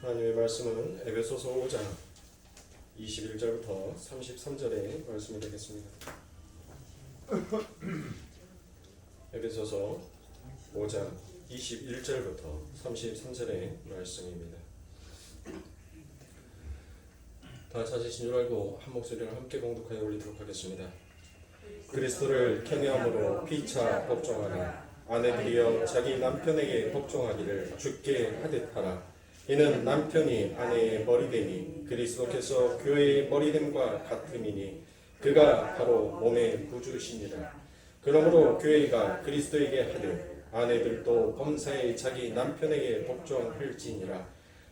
하나님의 말씀은 에베소서 5장 21절부터 33절의 말씀이 되겠습니다. 에베소서 5장 21절부터 33절의 말씀입니다. 다 찾으신 줄 알고 한 목소리로 함께 봉독하여 올리도록 하겠습니다. 그리스도를 경외함으로 피차 복종하라. 아내들이여 자기 남편에게 복종하기를 주께 하듯 하라. 이는 남편이 아내의 머리됨이 그리스도께서 교회의 머리됨과 같음이니 그가 바로 몸의 구주시니라. 그러므로 교회가 그리스도에게 하듯 아내들도 범사에 자기 남편에게 복종할지니라.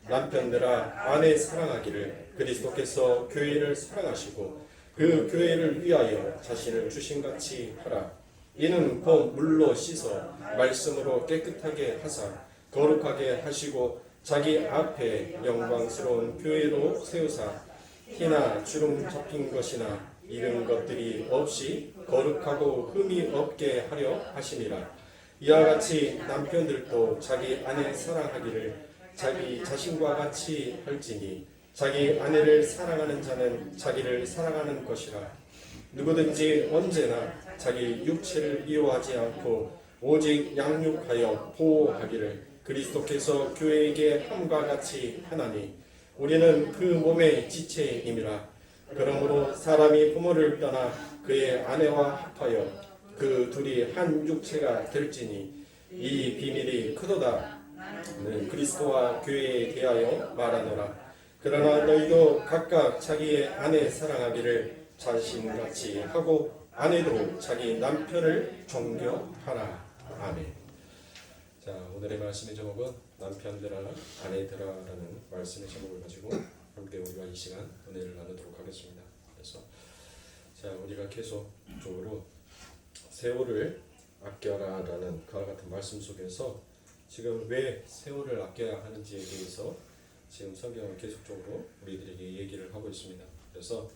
남편들아 아내 사랑하기를 그리스도께서 교회를 사랑하시고 그 교회를 위하여 자신을 주신같이 하라. 이는 곧 물로 씻어 말씀으로 깨끗하게 하사 거룩하게 하시고 자기 앞에 영광스러운 교회로 세우사 티나 주름 접힌 것이나 이런 것들이 없이 거룩하고 흠이 없게 하려 하심이라. 이와 같이 남편들도 자기 아내 사랑하기를 자기 자신과 같이 할지니 자기 아내를 사랑하는 자는 자기를 사랑하는 것이라. 누구든지 언제나 자기 육체를 미워하지 않고 오직 양육하여 보호하기를 그리스도께서 교회에게 함과 같이 하나니 우리는 그 몸의 지체임이라. 그러므로 사람이 부모를 떠나 그의 아내와 합하여 그 둘이 한 육체가 될지니 이 비밀이 크도다. 는 그리스도와 교회에 대하여 말하노라. 그러나 너희도 각각 자기의 아내 사랑하기를 자신같이 하고 아내도 자기 남편을 존경하라. 아멘. 자, 오늘의 말씀의 제목은 남편들아 아내들아라는 말씀의 제목을 가지고 함께 우리가 이 시간 은혜를 나누도록 하겠습니다. 그래서 자, 우리가 계속적으로 세월을 아껴라라는 그와 같은 말씀 속에서 지금 왜 세월을 아껴야 하는지에 대해서 지금 성경은 계속적으로 우리들에게 얘기를 하고 있습니다. 그래서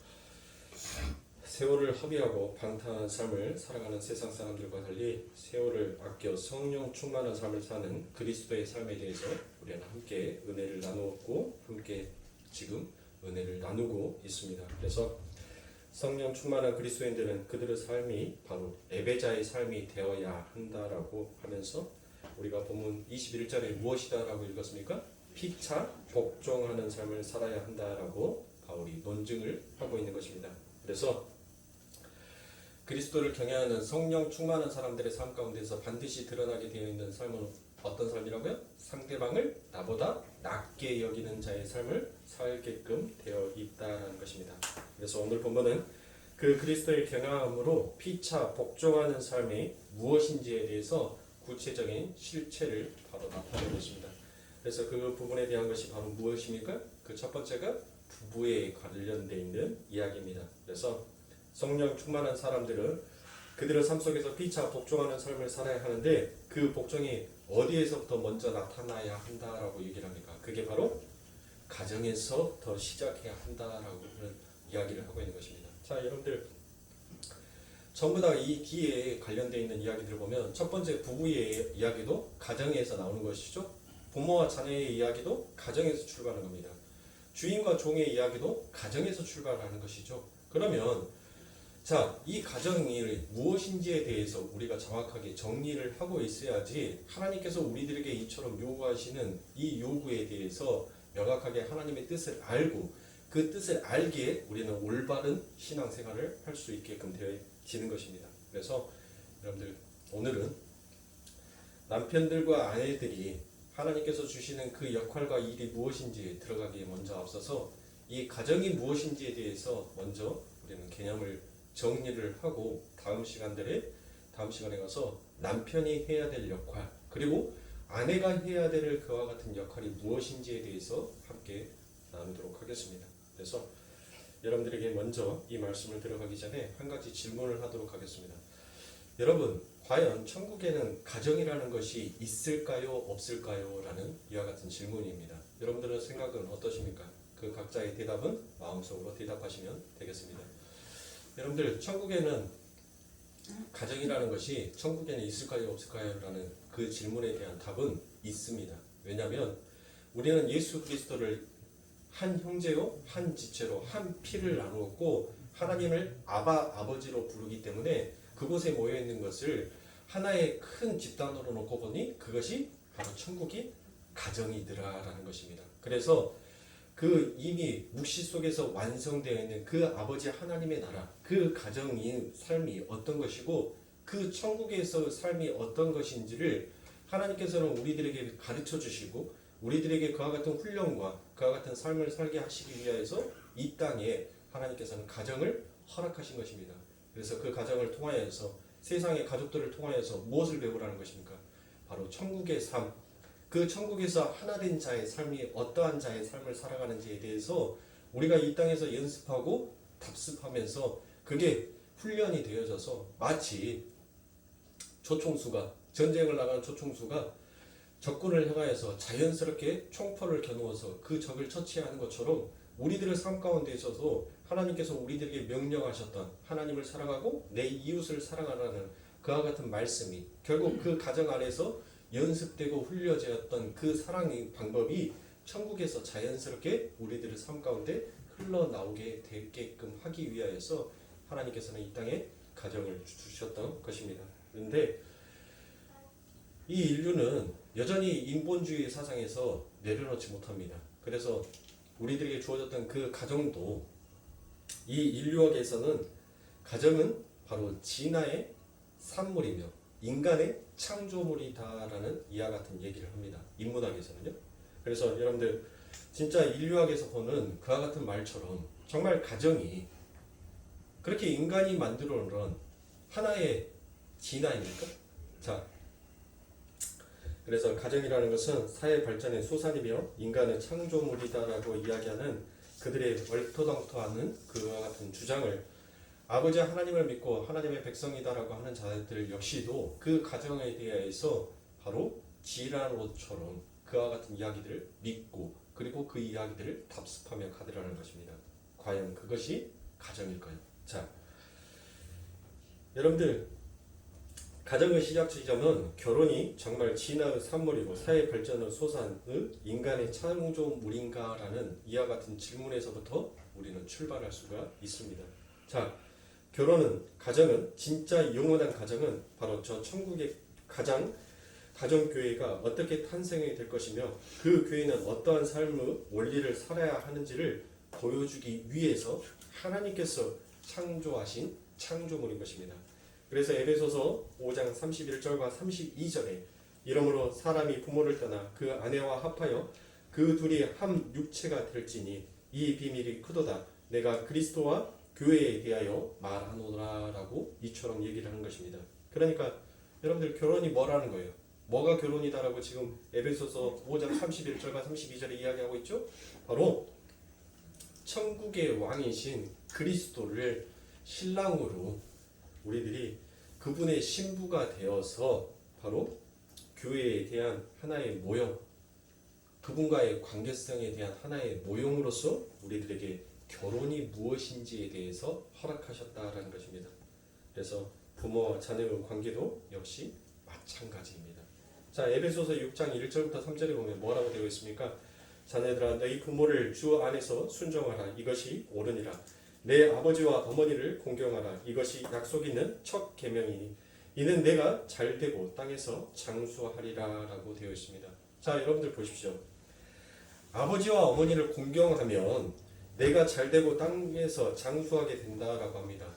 세월을 허비하고 방탕한 삶을 살아가는 세상 사람들과 달리 세월을 아껴 성령 충만한 삶을 사는 그리스도의 삶에 대해서 우리는 함께 은혜를 나누었고 함께 지금 은혜를 나누고 있습니다. 그래서 성령 충만한 그리스도인들은 그들의 삶이 바로 예배자의 삶이 되어야 한다라고 하면서 우리가 본문 21절에 무엇이다라고 읽었습니까? 피차 복종하는 삶을 살아야 한다라고 바울이 논증을 하고 있는 것입니다. 그래서 그리스도를 경외하는 성령 충만한 사람들의 삶 가운데서 반드시 드러나게 되어 있는 삶은 어떤 삶이라고요? 상대방을 나보다 낮게 여기는 자의 삶을 살게끔 되어 있다는 것입니다. 그래서 오늘 본문은 그 그리스도의 경외함으로 피차 복종하는 삶이 무엇인지에 대해서 구체적인 실체를 바로 나타내고 있습니다. 그래서 그 부분에 대한 것이 바로 무엇입니까? 그 첫 번째가 부부에 관련되어 있는 이야기입니다. 그래서 성령 충만한 사람들은 그들의 삶 속에서 피차 복종하는 삶을 살아야 하는데 그 복종이 어디에서부터 먼저 나타나야 한다라고 얘기를 합니까? 그게 바로 가정에서부터 시작해야 한다라고 이야기를 하고 있는 것입니다. 자, 여러분들 전부 다 이 뒤에 관련되어 있는 이야기들을 보면 첫 번째 부부의 이야기도 가정에서 나오는 것이죠. 부모와 자녀의 이야기도 가정에서 출발하는 겁니다. 주인과 종의 이야기도 가정에서 출발하는 것이죠. 그러면 자, 이 가정이 무엇인지에 대해서 우리가 정확하게 정리를 하고 있어야지 하나님께서 우리들에게 이처럼 요구하시는 이 요구에 대해서 명확하게 하나님의 뜻을 알고 그 뜻을 알기에 우리는 올바른 신앙생활을 할 수 있게끔 되어지는 것입니다. 그래서 여러분들 오늘은 남편들과 아내들이 하나님께서 주시는 그 역할과 일이 무엇인지에 들어가기에 먼저 앞서서 이 가정이 무엇인지에 대해서 먼저 우리는 개념을 정리를 하고 다음 시간에 가서 남편이 해야 될 역할 그리고 아내가 해야 될 그와 같은 역할이 무엇인지에 대해서 함께 나누도록 하겠습니다. 그래서 여러분들에게 먼저 이 말씀을 들어가기 전에 한 가지 질문을 하도록 하겠습니다. 여러분, 과연 천국에는 가정이라는 것이 있을까요? 없을까요? 라는 이와 같은 질문입니다. 여러분들의 생각은 어떠십니까? 그 각자의 대답은 마음속으로 대답하시면 되겠습니다. 여러분들, 천국에는 가정이라는 것이 천국에는 있을까요? 없을까요? 라는 그 질문에 대한 답은 있습니다. 왜냐하면 우리는 예수 그리스도를 한 형제요, 한 지체로, 한 피를 나누었고 하나님을 아버지로 부르기 때문에 그곳에 모여 있는 것을 하나의 큰 집단으로 놓고 보니 그것이 바로 천국이 가정이더라라는 것입니다. 그래서 그 이미 묵시 속에서 완성되어 있는 그 아버지 하나님의 나라, 그 가정인 삶이 어떤 것이고 그 천국에서 삶이 어떤 것인지를 하나님께서는 우리들에게 가르쳐 주시고 우리들에게 그와 같은 훈련과 그와 같은 삶을 살게 하시기 위해서 이 땅에 하나님께서는 가정을 허락하신 것입니다. 그래서 그 가정을 통하여서 세상의 가족들을 통하여서 무엇을 배우라는 것입니까? 바로 천국의 삶, 그 천국에서 하나된 자의 삶이 어떠한 자의 삶을 살아가는지에 대해서 우리가 이 땅에서 연습하고 답습하면서 그게 훈련이 되어져서 마치 조총수가 전쟁을 나가는 조총수가 적군을 향하여서 자연스럽게 총포를 겨누어서 그 적을 처치하는 것처럼 우리들의 삶 가운데 있어서 하나님께서 우리들에게 명령하셨던 하나님을 사랑하고 내 이웃을 사랑하라는 그와 같은 말씀이 결국 그 가정 안에서 연습되고 훈려졌던 그 사랑의 방법이 천국에서 자연스럽게 우리들의 삶 가운데 흘러나오게 되게끔 하기 위하여서 하나님께서는 이 땅에 가정을 주셨던 것입니다. 그런데 이 인류는 여전히 인본주의 사상에서 내려놓지 못합니다. 그래서 우리들에게 주어졌던 그 가정도 이 인류학에서는 가정은 바로 진화의 산물이며 인간의 창조물이다라는 이와 같은 얘기를 합니다. 인문학에서는요. 그래서 여러분들 진짜 인류학에서 보는 그와 같은 말처럼 정말 가정이 그렇게 인간이 만들어 놓은 하나의 진화입니까? 자, 그래서 가정이라는 것은 사회 발전의 소산이며 인간의 창조물이다라고 이야기하는 그들의 얼토당토하는 그와 같은 주장을 아버지 하나님을 믿고 하나님의 백성이다라고 하는 자들 역시도 그 가정에 대해서 바로 지라노처럼 그와 같은 이야기들을 믿고 그리고 그 이야기들을 답습하며 가더라는 것입니다. 과연 그것이 가정일까요? 자, 여러분들 가정의 시작 지점은 결혼이 정말 진화의 산물이고 사회 발전의 소산의 인간의 창조물인가라는 이와 같은 질문에서부터 우리는 출발할 수가 있습니다. 자, 가정은 진짜 영원한 가정은 바로 저 천국의 가정교회가 어떻게 탄생이 될 것이며 그 교회는 어떠한 삶의 원리를 살아야 하는지를 보여주기 위해서 하나님께서 창조하신 창조물인 것입니다. 그래서 에베소서 5장 31절과 32절에 이러므로 사람이 부모를 떠나 그 아내와 합하여 그 둘이 한 육체가 될지니 이 비밀이 크도다. 내가 그리스도와 교회에 대하여 말하노라라고 이처럼 얘기를 하는 것입니다. 그러니까 여러분들 결혼이 뭐라는 거예요? 뭐가 결혼이다라고 지금 에베소서 5장 31절과 32절에 이야기하고 있죠? 바로 천국의 왕이신 그리스도를 신랑으로 우리들이 그분의 신부가 되어서 바로 교회에 대한 하나의 모형, 그분과의 관계성에 대한 하나의 모형으로서 우리들에게 결혼이 무엇인지에 대해서 허락하셨다라는 것입니다. 그래서 부모와 자녀의 관계도 역시 마찬가지입니다. 자, 에베소서 6장 1절부터 3절에 보면 뭐라고 되어 있습니까? 자녀들아 너희 부모를 주 안에서 순종하라. 이것이 옳으니라. 내 아버지와 어머니를 공경하라. 이것이 약속 있는 첫 계명이니 이는 내가 잘되고 땅에서 장수하리라라고 되어 있습니다. 자, 여러분들 보십시오. 아버지와 어머니를 공경하면 내가 잘되고 땅에서 장수하게 된다라고 합니다.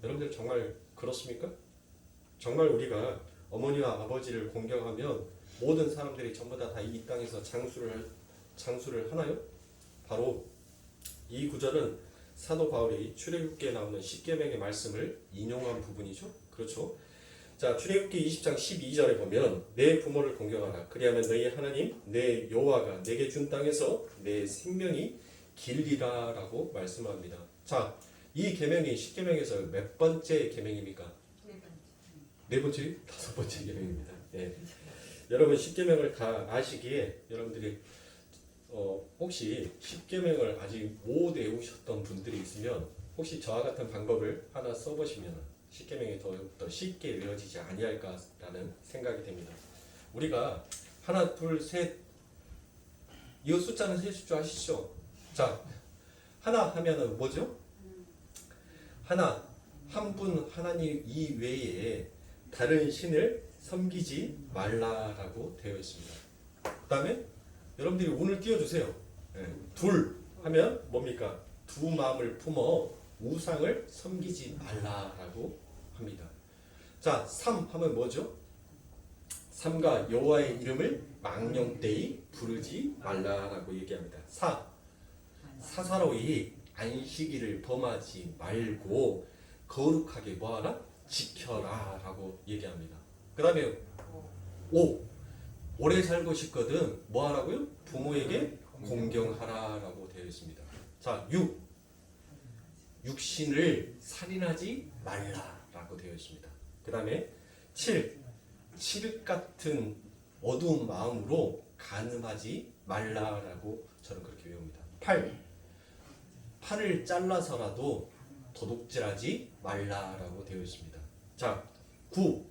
여러분들 정말 그렇습니까? 정말 우리가 어머니와 아버지를 공경하면 모든 사람들이 전부 다 이 땅에서 장수를 하나요? 바로 이 구절은 사도 바울이 출애굽기에 나오는 십계명의 말씀을 인용한 부분이죠. 그렇죠? 자, 출애굽기 20장 12절에 보면 내 부모를 공경하라. 그리하면 너희 하나님 내 여호와가 내게 준 땅에서 내 생명이 길리라라고 말씀합니다. 자, 이 계명이 십계명에서 몇 번째 계명입니까? 네 번째, 다섯 번째 계명입니다. 예. 여러분 십계명을 다 아시기에 여러분들이 혹시 십계명을 아직 못 외우셨던 분들이 있으면 혹시 저와 같은 방법을 하나 써보시면 십계명이 더욱더 쉽게 외워지지 아니할까라는 생각이 됩니다. 우리가 하나, 둘, 셋 이거 숫자는 세실 줄 아시죠? 자, 하나 하면은 뭐죠? 하나, 한 분 하나님 이외에 다른 신을 섬기지 말라라고 되어 있습니다. 그 다음에 여러분들이 운을 띄워주세요. 둘 하면 뭡니까? 두 마음을 품어 우상을 섬기지 말라라고 합니다. 자, 3 하면 뭐죠? 삼가 여호와의 이름을 망령되이 부르지 말라라고 얘기합니다. 4 사사로이 안식일을 범하지 말고 거룩하게 뭐하라? 지켜라 라고 얘기합니다. 그 다음에 5 오래 살고 싶거든 뭐하라고요? 부모에게 공경하라 라고 되어 있습니다. 자, 6 육신을 살인하지 말라 라고 되어 있습니다. 그 다음에 7 칠흑 같은 어두운 마음으로 간음하지 말라라고 저는 그렇게 외웁니다. 8 팔을 잘라서라도 도둑질하지 말라라고 되어 있습니다. 자, 9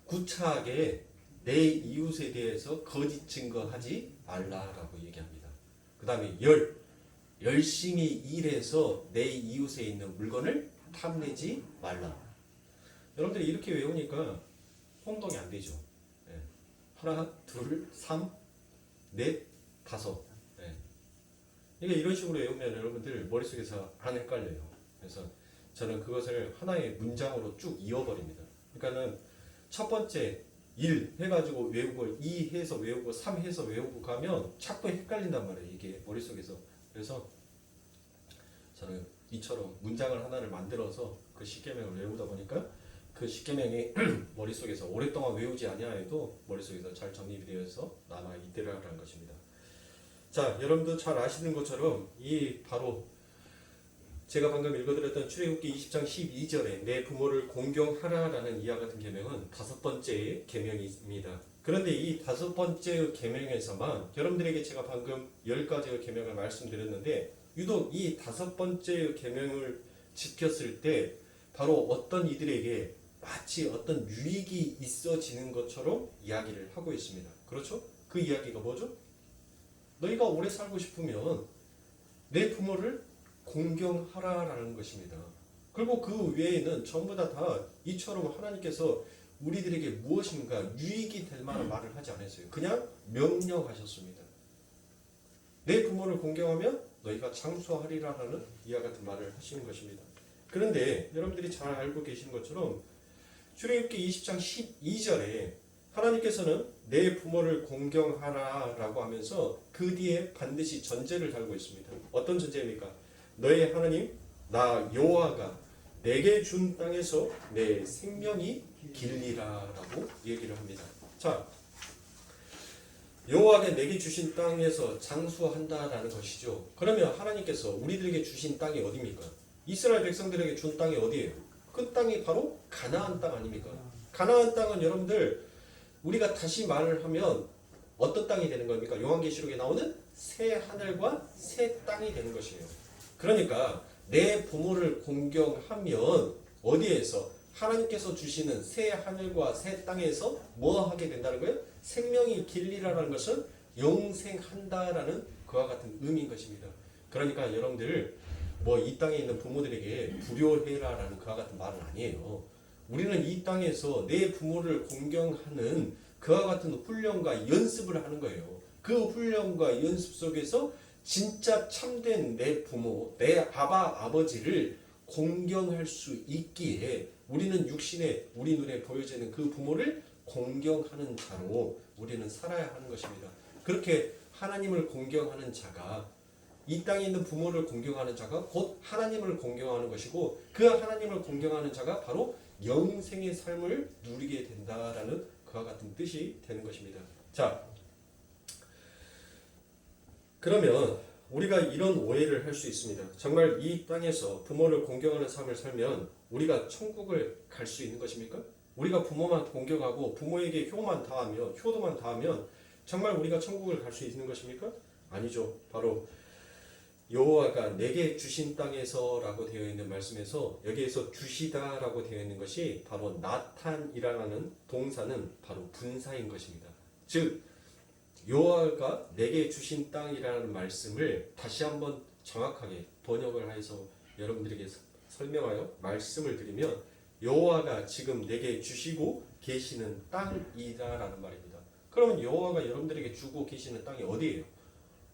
구차하게 내 이웃에 대해서 거짓 증거하지 말라라고 얘기합니다. 그 다음에 10 열심히 일해서 내 이웃에 있는 물건을 탐내지 말라. 여러분들이 이렇게 외우니까 혼동이 안 되죠. 하나, 둘, 3, 넷, 5. 그러니까 이런 식으로 외우면 여러분들 머릿속에서 안 헷갈려요. 그래서 저는 그것을 하나의 문장으로 쭉 이어버립니다. 그러니까는 첫 번째 1 해가지고 외우고 2 해서 외우고 3 해서 외우고 가면 자꾸 헷갈린단 말이에요. 이게 머릿속에서. 그래서 저는 이처럼 문장을 하나를 만들어서 그 십계명을 외우다 보니까 그 십계명이 머릿속에서 오랫동안 외우지 아니하여도 머릿속에서 잘 정립이 되어서 남아 있더라라는 것입니다. 자, 여러분도 잘 아시는 것처럼 이 바로 제가 방금 읽어드렸던 출애굽기 20장 12절에 내 부모를 공경하라라는 이와 같은 계명은 5번째의 계명입니다. 그런데 이 5번째의 계명에서만 여러분들에게 제가 방금 10가지의 계명을 말씀드렸는데 유독 이 5번째의 계명을 지켰을 때 바로 어떤 이들에게 마치 어떤 유익이 있어지는 것처럼 이야기를 하고 있습니다. 그렇죠? 그 이야기가 뭐죠? 너희가 오래 살고 싶으면 내 부모를 공경하라라는 것입니다. 그리고 그 외에는 전부 다 이처럼 하나님께서 우리들에게 무엇인가 유익이 될 만한 말을 하지 않았어요. 그냥 명령하셨습니다. 내 부모를 공경하면 너희가 장수하리라라는 이와 같은 말을 하시는 것입니다. 그런데 여러분들이 잘 알고 계신 것처럼 출애굽기 20장 12절에 하나님께서는 내 부모를 공경하라라고 하면서 그 뒤에 반드시 전제를 달고 있습니다. 어떤 전제입니까? 너의 하나님 나 여호와가 내게 준 땅에서 내 생명이 길리라라고 얘기를 합니다. 자, 여호와가 내게 주신 땅에서 장수한다라는 것이죠. 그러면 하나님께서 우리들에게 주신 땅이 어디입니까? 이스라엘 백성들에게 준 땅이 어디예요? 그 땅이 바로 가나안 땅 아닙니까? 가나안 땅은 여러분들 우리가 다시 말을 하면 어떤 땅이 되는 겁니까? 요한계시록에 나오는 새 하늘과 새 땅이 되는 것이에요. 그러니까 내 부모를 공경하면 어디에서? 하나님께서 주시는 새 하늘과 새 땅에서 뭐 하게 된다는 거예요? 생명이 길리라는 것은 영생한다라는 그와 같은 의미인 것입니다. 그러니까 여러분들 뭐 이 땅에 있는 부모들에게 불효해라라는 그와 같은 말은 아니에요. 우리는 이 땅에서 내 부모를 공경하는 그와 같은 훈련과 연습을 하는 거예요. 그 훈련과 연습 속에서 진짜 참된 내 부모, 내 아버지를 공경할 수 있기에 우리는 육신에 우리 눈에 보여지는 그 부모를 공경하는 자로 우리는 살아야 하는 것입니다. 그렇게 하나님을 공경하는 자가 이 땅에 있는 부모를 공경하는 자가 곧 하나님을 공경하는 것이고 그 하나님을 공경하는 자가 바로 영생의 삶을 누리게 된다라는 그와 같은 뜻이 되는 것입니다. 자, 그러면 우리가 이런 오해를 할 수 있습니다. 정말 이 땅에서 부모를 공경하는 삶을 살면 우리가 천국을 갈 수 있는 것입니까? 우리가 부모만 공경하고 부모에게 효도만 다하면 정말 우리가 천국을 갈 수 있는 것입니까? 아니죠. 바로 여호와가 내게 주신 땅에서라고 되어 있는 말씀에서 여기에서 주시다라고 되어 있는 것이 바로 나탄이라는 동사는 바로 분사인 것입니다. 즉 여호와가 내게 주신 땅이라는 말씀을 다시 한번 정확하게 번역을 해서 여러분들에게 설명하여 말씀을 드리면 여호와가 지금 내게 주시고 계시는 땅이다라는 말입니다. 그러면 여호와가 여러분들에게 주고 계시는 땅이 어디예요?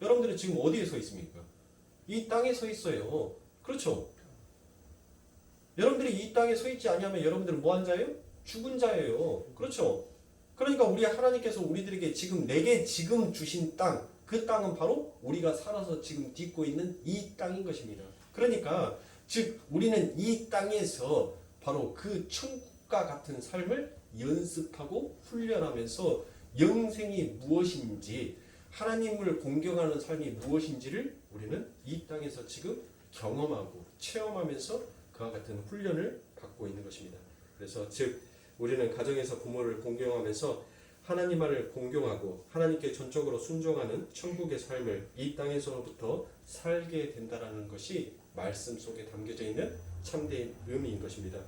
여러분들은 지금 어디에 서 있습니까? 이 땅에 서 있어요. 그렇죠? 여러분들이 이 땅에 서 있지 아니하면 여러분들은 뭐한 자예요? 죽은 자예요. 그렇죠? 그러니까 우리 하나님께서 우리들에게 지금 내게 지금 주신 땅, 그 땅은 바로 우리가 살아서 지금 딛고 있는 이 땅인 것입니다. 그러니까 즉 우리는 이 땅에서 바로 그 천국과 같은 삶을 연습하고 훈련하면서 영생이 무엇인지 하나님을 공경하는 삶이 무엇인지를 우리는 이 땅에서 지금 경험하고 체험하면서 그와 같은 훈련을 받고 있는 것입니다. 그래서 즉 우리는 가정에서 부모를 공경하면서 하나님만을 공경하고 하나님께 전적으로 순종하는 천국의 삶을 이 땅에서부터 살게 된다라는 것이 말씀 속에 담겨져 있는 참된 의미인 것입니다.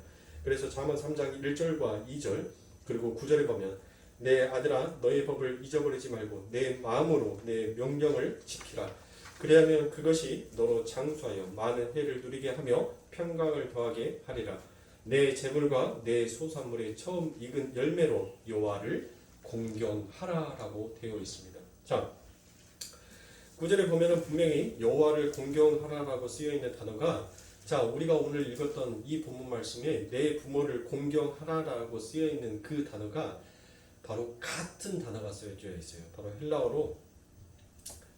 그래서 잠언 3장 1절과 2절 그리고 9절에 보면 내 아들아 너의 법을 잊어버리지 말고 내 마음으로 내 명령을 지키라. 그리하면 그것이 너로 장수하여 많은 해를 누리게 하며 평강을 더하게 하리라. 내 재물과 내 소산물의 처음 익은 열매로 여호와를 공경하라라고 되어 있습니다. 자, 9절에 보면은 분명히 여호와를 공경하라라고 쓰여 있는 단어가 자, 우리가 오늘 읽었던 이 본문 말씀에 내 부모를 공경하라라고 쓰여 있는 그 단어가 바로 같은 단어가 쓰여져 있어요. 바로 헬라어로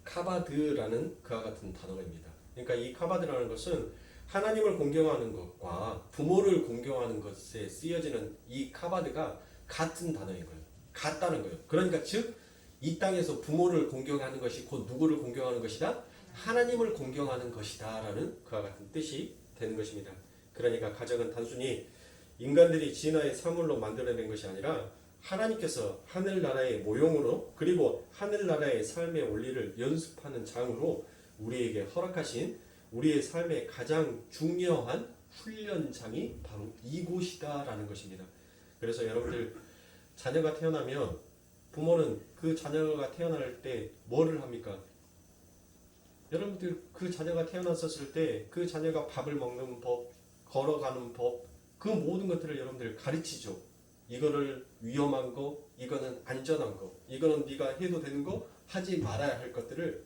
카바드라는 그와 같은 단어입니다. 그러니까 이 카바드라는 것은 하나님을 공경하는 것과 부모를 공경하는 것에 쓰여지는 이 카바드가 같은 단어인 거예요. 같다는 거예요. 그러니까 즉 이 땅에서 부모를 공경하는 것이 곧 누구를 공경하는 것이다? 하나님을 공경하는 것이다 라는 그와 같은 뜻이 되는 것입니다. 그러니까 가정은 단순히 인간들이 진화의 사물로 만들어낸 것이 아니라 하나님께서 하늘나라의 모형으로 그리고 하늘나라의 삶의 원리를 연습하는 장으로 우리에게 허락하신 우리의 삶의 가장 중요한 훈련장이 바로 이곳이다라는 것입니다. 그래서 여러분들 자녀가 태어나면 부모는 그 자녀가 태어날 때 뭐를 합니까? 여러분들 그 자녀가 태어났었을 때 그 자녀가 밥을 먹는 법, 걸어가는 법, 그 모든 것들을 여러분들 가르치죠. 이거를 위험한 거, 이거는 안전한 거, 이거는 네가 해도 되는 거, 하지 말아야 할 것들을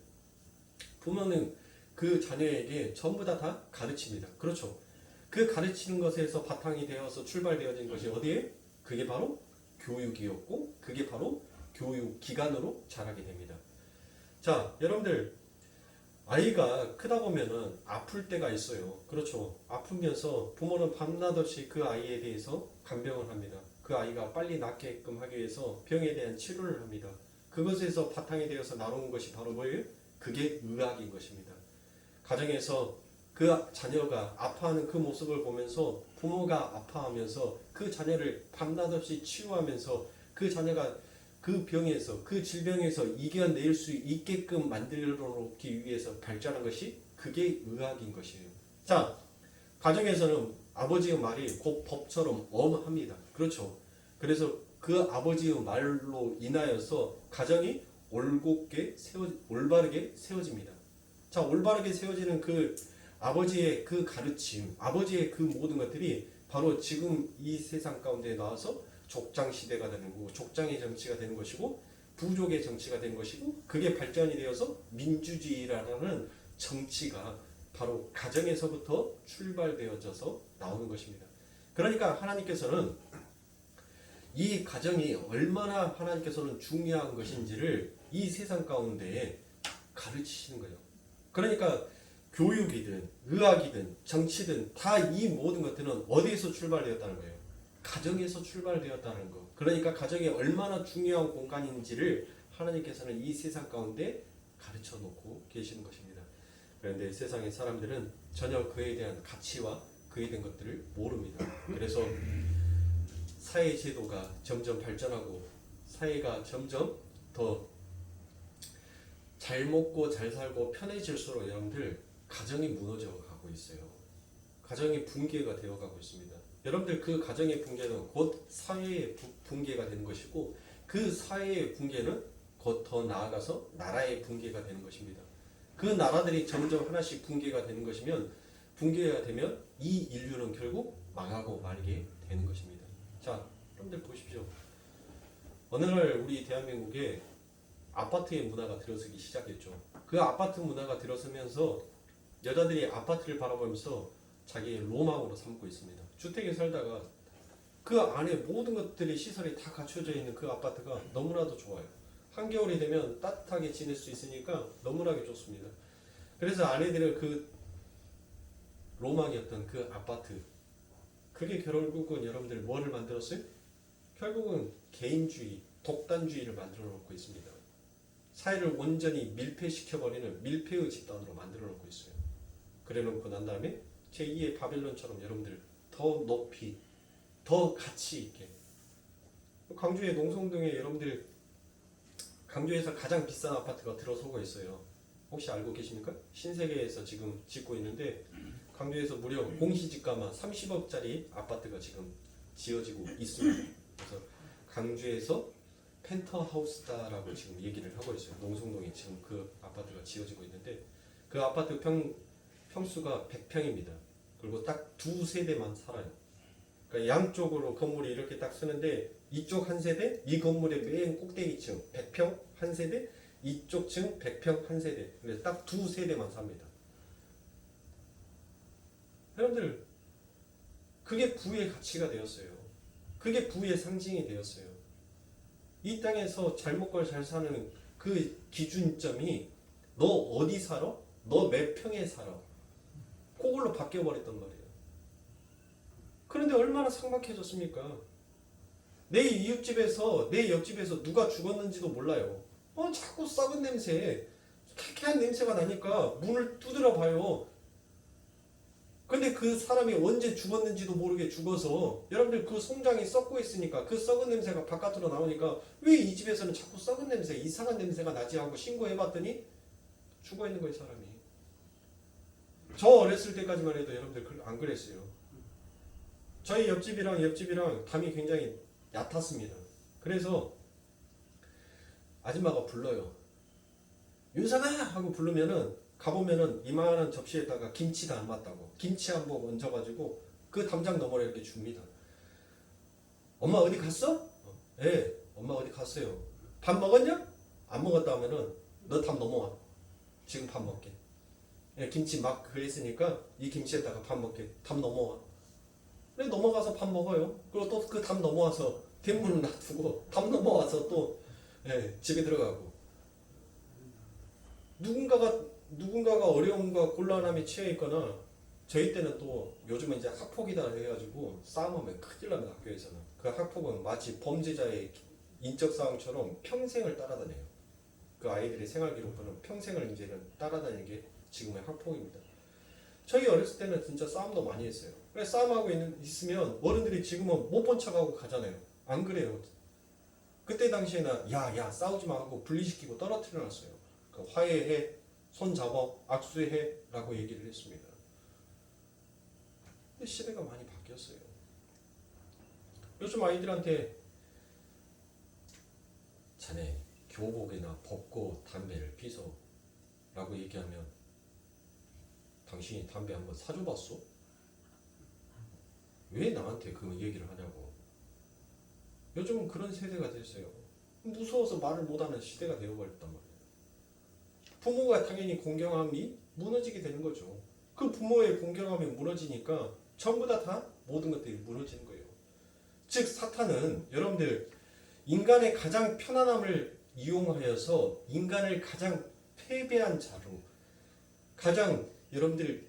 부모는 그 자녀에게 전부 다 가르칩니다. 그렇죠. 그 가르치는 것에서 바탕이 되어서 출발되어진 것이 어디에? 그게 바로 교육이었고 그게 바로 교육기관으로 자라게 됩니다. 자, 여러분들 아이가 크다 보면은 아플 때가 있어요. 그렇죠. 아프면서 부모는 밤낮없이 그 아이에 대해서 간병을 합니다. 그 아이가 빨리 낫게끔 하기 위해서 병에 대한 치료를 합니다. 그것에서 바탕이 되어서 나오는 것이 바로 뭐예요? 그게 의학인 것입니다. 가정에서 그 자녀가 아파하는 그 모습을 보면서 부모가 아파하면서 그 자녀를 밤낮없이 치유하면서 그 자녀가 그 병에서 그 질병에서 이겨낼 수 있게끔 만들어 놓기 위해서 발전한 것이 그게 의학인 것이에요. 자, 가정에서는 아버지의 말이 곧 법처럼 엄합니다. 그렇죠. 그래서 그 아버지의 말로 인하여서 가정이 올바르게 세워집니다. 자, 올바르게 세워지는 그 아버지의 그 가르침, 아버지의 그 모든 것들이 바로 지금 이 세상 가운데 나와서 족장 시대가 되는 거고, 족장의 정치가 되는 것이고, 부족의 정치가 되는 것이고, 그게 발전이 되어서 민주주의라는 정치가 바로 가정에서부터 출발되어져서 나오는 것입니다. 그러니까 하나님께서는 이 가정이 얼마나 하나님께서는 중요한 것인지를 이 세상 가운데 가르치시는 거예요. 그러니까 교육이든 의학이든 정치든 다 이 모든 것들은 어디에서 출발되었다는 거예요? 가정에서 출발되었다는 것. 그러니까 가정이 얼마나 중요한 공간인지를 하나님께서는 이 세상 가운데 가르쳐 놓고 계시는 것입니다. 그런데 세상의 사람들은 전혀 그에 대한 가치와 그에 대한 것들을 모릅니다. 그래서 사회 제도가 점점 발전하고 사회가 점점 더 잘 먹고 잘 살고 편해질수록 여러분들 가정이 무너져 가고 있어요. 가정이 붕괴가 되어 가고 있습니다. 여러분들 그 가정의 붕괴는 곧 사회의 붕괴가 되는 것이고 그 사회의 붕괴는 곧 더 나아가서 나라의 붕괴가 되는 것입니다. 그 나라들이 점점 하나씩 붕괴가 되는 것이면 붕괴가 되면 이 인류는 결국 망하고 말게 되는 것입니다. 자, 여러분들 보십시오. 어느 날 우리 대한민국에 아파트의 문화가 들어서기 시작했죠. 그 아파트 문화가 들어서면서 여자들이 아파트를 바라보면서 자기의 로망으로 삼고 있습니다. 주택에 살다가 그 안에 모든 것들이 시설이 다 갖춰져 있는 그 아파트가 너무나도 좋아요. 한겨울이 되면 따뜻하게 지낼 수 있으니까 너무나게 좋습니다. 그래서 아내들은 그 로망이었던 그 아파트, 그게 결국은 여러분들 뭐를 만들었어요? 결국은 개인주의, 독단주의를 만들어 놓고 있습니다. 사회를 온전히 밀폐시켜버리는 밀폐의 집단으로 만들어 놓고 있어요. 그래 놓고 난 다음에 제2의 바벨론처럼 여러분들 더 높이, 더 가치 있게. 광주의 농성동에 여러분들 광주에서 가장 비싼 아파트가 들어서고 있어요. 혹시 알고 계십니까? 신세계에서 지금 짓고 있는데 광주에서 무려 공시지가만 30억짜리 아파트가 지금 지어지고 있습니다. 그래서 광주에서 펜트하우스다라고 지금 얘기를 하고 있어요. 농성동에 지금 그 아파트가 지어지고 있는데 그 아파트 평수가 100평입니다. 그리고 딱 두 세대만 살아요. 그러니까 양쪽으로 건물이 이렇게 딱 쓰는데 이쪽 한 세대, 이 건물의 맨 꼭대기층 100평 한 세대, 이쪽 층 100평 한 세대. 그래서 딱 두 세대만 삽니다. 여러분들 그게 부의 가치가 되었어요. 그게 부의 상징이 되었어요. 이 땅에서 잘 먹고 잘 사는 그 기준점이 너 어디 살아? 너 몇 평에 살아? 그걸로 바뀌어버렸단 말이에요. 그런데 얼마나 삭막해졌습니까? 내 이웃집에서 내 옆집에서 누가 죽었는지도 몰라요. 자꾸 썩은 냄새, 쾌쾌한 냄새가 나니까 문을 두드려 봐요. 근데 그 사람이 언제 죽었는지도 모르게 죽어서 여러분들 그 송장이 썩고 있으니까 그 썩은 냄새가 바깥으로 나오니까 왜 이 집에서는 자꾸 썩은 냄새, 이상한 냄새가 나지 하고 신고해봤더니 죽어 있는 거예요, 사람이. 저 어렸을 때까지만 해도 여러분들 안 그랬어요. 저희 옆집이랑 담이 굉장히 얕았습니다. 그래서 아줌마가 불러요. 윤상아! 하고 부르면은 가보면은 이만한 접시에다가 김치 담았다고 김치 한 번 얹어가지고 그 담장 너머로 이렇게 줍니다. 엄마 어디 갔어? 예, 엄마 어디 갔어요. 밥 먹었냐? 안 먹었다 하면은 너 답 넘어와. 지금 밥 먹게. 예, 김치 막 그랬으니까 이 김치에다가 밥 먹게. 답 넘어와. 그래 넘어가서 밥 먹어요. 그리고 또 그 답 넘어와서 뒷문을 놔두고 답 넘어와서 또 집에 들어가고. 누군가가 어려움과 곤란함에 처해 있거나 저희 때는 또 요즘은 이제 학폭이다 해가지고 싸움하면 큰일 납니다. 학교에서는. 그 학폭은 마치 범죄자의 인적사항처럼 평생을 따라다녀요. 그 아이들의 생활기록부는 평생을 이제는 따라다니는 게 지금의 학폭입니다. 저희 어렸을 때는 진짜 싸움도 많이 했어요. 싸움하고 있으면 어른들이 지금은 못 본 척하고 가잖아요. 안 그래요. 그때 당시에는 야 싸우지 마 하고 분리시키고 떨어뜨려 놨어요. 그 화해해, 손 잡아, 악수해 라고 얘기를 했습니다. 근데 시대가 많이 바뀌었어요. 요즘 아이들한테 자네 교복이나 벗고 담배를 피서 라고 얘기하면 당신이 담배 한번 사줘봤어? 왜 나한테 그 얘기를 하냐고. 요즘은 그런 세대가 됐어요. 무서워서 말을 못하는 시대가 되어버렸단 말이에요. 부모가 당연히 공경함이 무너지게 되는 거죠. 그 부모의 공경함이 무너지니까 전부 다 모든 것들이 무너지는 거예요. 즉 사탄은 여러분들 인간의 가장 편안함을 이용하여서 인간을 가장 패배한 자로, 가장 여러분들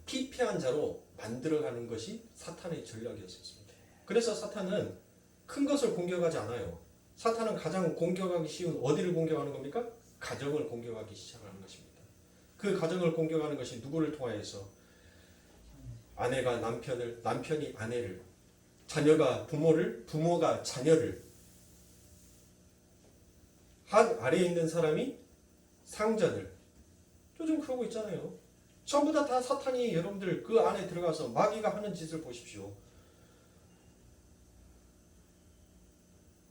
피폐한 자로 만들어가는 것이 사탄의 전략이었습니다. 그래서 사탄은 큰 것을 공격하지 않아요. 사탄은 가장 공격하기 쉬운 어디를 공격하는 겁니까? 가정을 공격하기 시작하는 것입니다. 그 가정을 공격하는 것이 누구를 통하여서? 아내가 남편을, 남편이 아내를, 자녀가 부모를, 부모가 자녀를, 아래에 있는 사람이 상전을. 요즘 그러고 있잖아요. 전부 다 사탄이 여러분들 그 안에 들어가서 마귀가 하는 짓을 보십시오.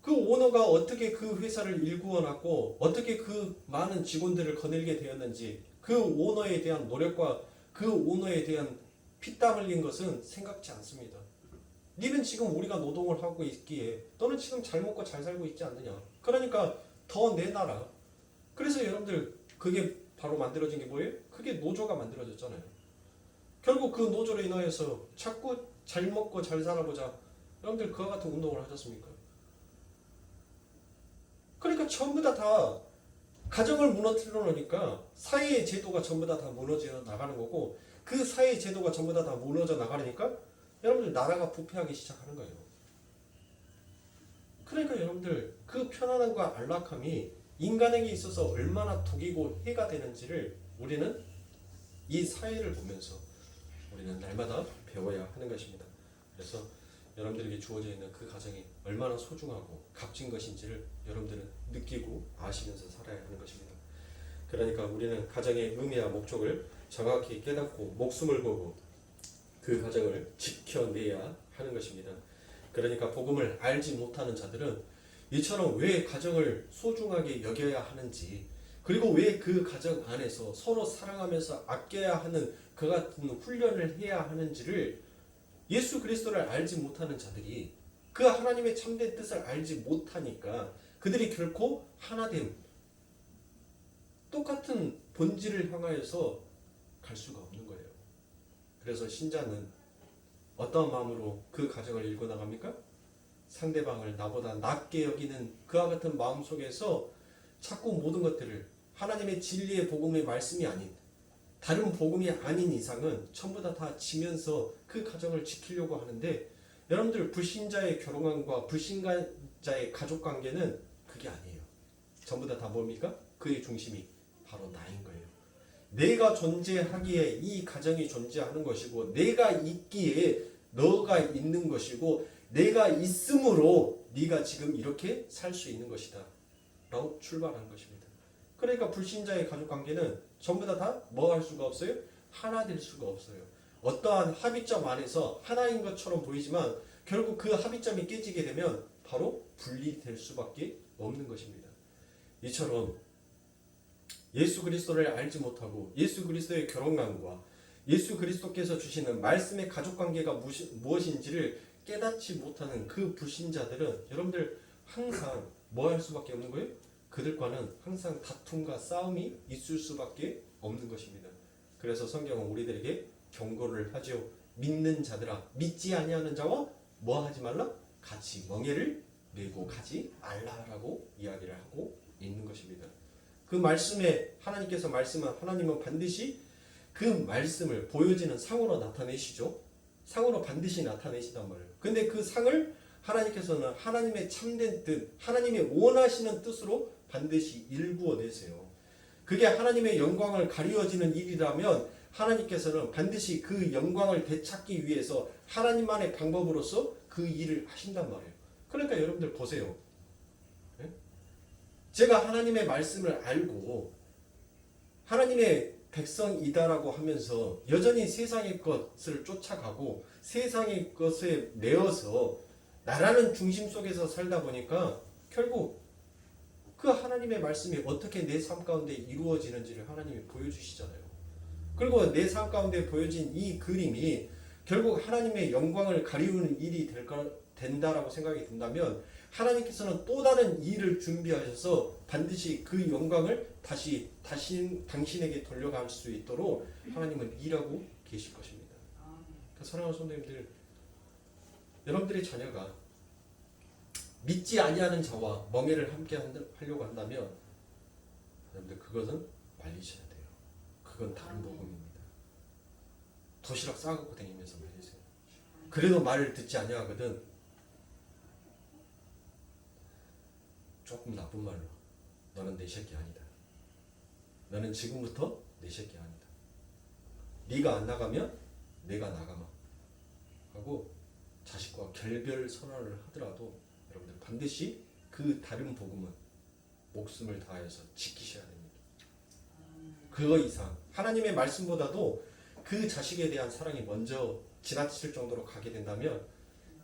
그 오너가 어떻게 그 회사를 일구어 놨고 어떻게 그 많은 직원들을 거느리게 되었는지 그 오너에 대한 노력과 그 오너에 대한 피땀 흘린 것은 생각지 않습니다. 니는 지금 우리가 노동을 하고 있기에 너는 지금 잘 먹고 잘 살고 있지 않느냐. 그러니까 더 내놔라. 그래서 여러분들 그게 바로 만들어진 게 뭐예요? 그게 노조가 만들어졌잖아요. 결국 그 노조로 인하여서 자꾸 잘 먹고 잘 살아보자. 여러분들 그와 같은 운동을 하셨습니까? 그러니까 전부 다 가정을 무너뜨려 놓으니까 사회의 제도가 전부 다 무너져 나가는 거고 그 사회의 제도가 전부 다 무너져 나가니까 여러분들 나라가 부패하기 시작하는 거예요. 그러니까 여러분들 그 편안함과 안락함이 인간에게 있어서 얼마나 독이고 해가 되는지를 우리는 이 사회를 보면서 우리는 날마다 배워야 하는 것입니다. 그래서 여러분들에게 주어져 있는 그 가정이 얼마나 소중하고 값진 것인지를 여러분들은 느끼고 아시면서 살아야 하는 것입니다. 그러니까 우리는 가정의 의미와 목적을 정확히 깨닫고 목숨을 걸고 그 가정을 지켜내야 하는 것입니다. 그러니까 복음을 알지 못하는 자들은 이처럼 왜 가정을 소중하게 여겨야 하는지 그리고 왜 그 가정 안에서 서로 사랑하면서 아껴야 하는 그 같은 훈련을 해야 하는지를 예수 그리스도를 알지 못하는 자들이 그 하나님의 참된 뜻을 알지 못하니까 그들이 결코 하나됨 똑같은 본질을 향하여서 갈 수가 없는 거예요. 그래서 신자는 어떤 마음으로 그 가정을 일궈 나갑니까? 상대방을 나보다 낮게 여기는 그와 같은 마음 속에서 자꾸 모든 것들을 하나님의 진리의 복음의 말씀이 아닌 다른 복음이 아닌 이상은 전부 다 지면서 그 가정을 지키려고 하는데 여러분들 불신자의 결혼관과 불신자의 가족관계는 그게 아니에요. 전부 다 뭡니까? 그의 중심이 바로 나인 거예요. 내가 존재하기에 이 가정이 존재하는 것이고 내가 있기에 너가 있는 것이고 내가 있음으로 네가 지금 이렇게 살 수 있는 것이다 라고 출발한 것입니다. 그러니까 불신자의 가족관계는 전부 다 뭐 할 수가 없어요? 하나 될 수가 없어요. 어떠한 합의점 안에서 하나인 것처럼 보이지만 결국 그 합의점이 깨지게 되면 바로 분리될 수밖에 없는 것입니다. 이처럼 예수 그리스도를 알지 못하고 예수 그리스도의 결혼관과 예수 그리스도께서 주시는 말씀의 가족관계가 무엇인지를 깨닫지 못하는 그 불신자들은 여러분들 항상 뭐 할 수밖에 없는 거예요? 그들과는 항상 다툼과 싸움이 있을 수밖에 없는 것입니다. 그래서 성경은 우리들에게 경고를 하죠. 믿는 자들아 믿지 아니하는 자와 뭐 하지 말라? 같이 멍에를 메고 가지 말라라고 이야기를 하고 있는 것입니다. 그 말씀에 하나님께서 말씀한 하나님은 반드시 그 말씀을 보여지는 상으로 나타내시죠. 상으로 반드시 나타내시단 말이에요. 근데 그 상을 하나님께서는 하나님의 참된 뜻, 하나님의 원하시는 뜻으로 반드시 일구어내세요. 그게 하나님의 영광을 가리워지는 일이라면 하나님께서는 반드시 그 영광을 되찾기 위해서 하나님만의 방법으로서 그 일을 하신단 말이에요. 그러니까 여러분들 보세요. 제가 하나님의 말씀을 알고 하나님의 백성이다라고 하면서 여전히 세상의 것을 쫓아가고 세상의 것에 내어서 나라는 중심 속에서 살다 보니까 결국 그 하나님의 말씀이 어떻게 내 삶 가운데 이루어지는지를 하나님이 보여주시잖아요. 그리고 내 삶 가운데 보여진 이 그림이 결국 하나님의 영광을 가리우는 일이 된다라고 생각이 든다면 하나님께서는 또 다른 일을 준비하셔서 반드시 그 영광을 다시 당신에게 돌려갈 수 있도록 하나님은 일하고 계실 것입니다. 그러니까 사랑하는 성도님들, 여러분들의 자녀가 믿지 아니하는 자와 멍에를 함께 하려고 한다면 여러분들 그것은 말리셔야 돼요. 그건 다른 복음입니다. 도시락 싸갖고 다니면서 말리세요. 그래도 말을 듣지 아니하거든 조금 나쁜 말로 너는 내 새끼 아니다. 너는 지금부터 내 새끼 아니다. 네가 안 나가면 내가 나가마 하고 자식과 결별 선언을 하더라도 여러분들 반드시 그 다른 복음은 목숨을 다해서 지키셔야 됩니다. 그거 이상 하나님의 말씀보다도 그 자식에 대한 사랑이 먼저 지나칠 정도로 가게 된다면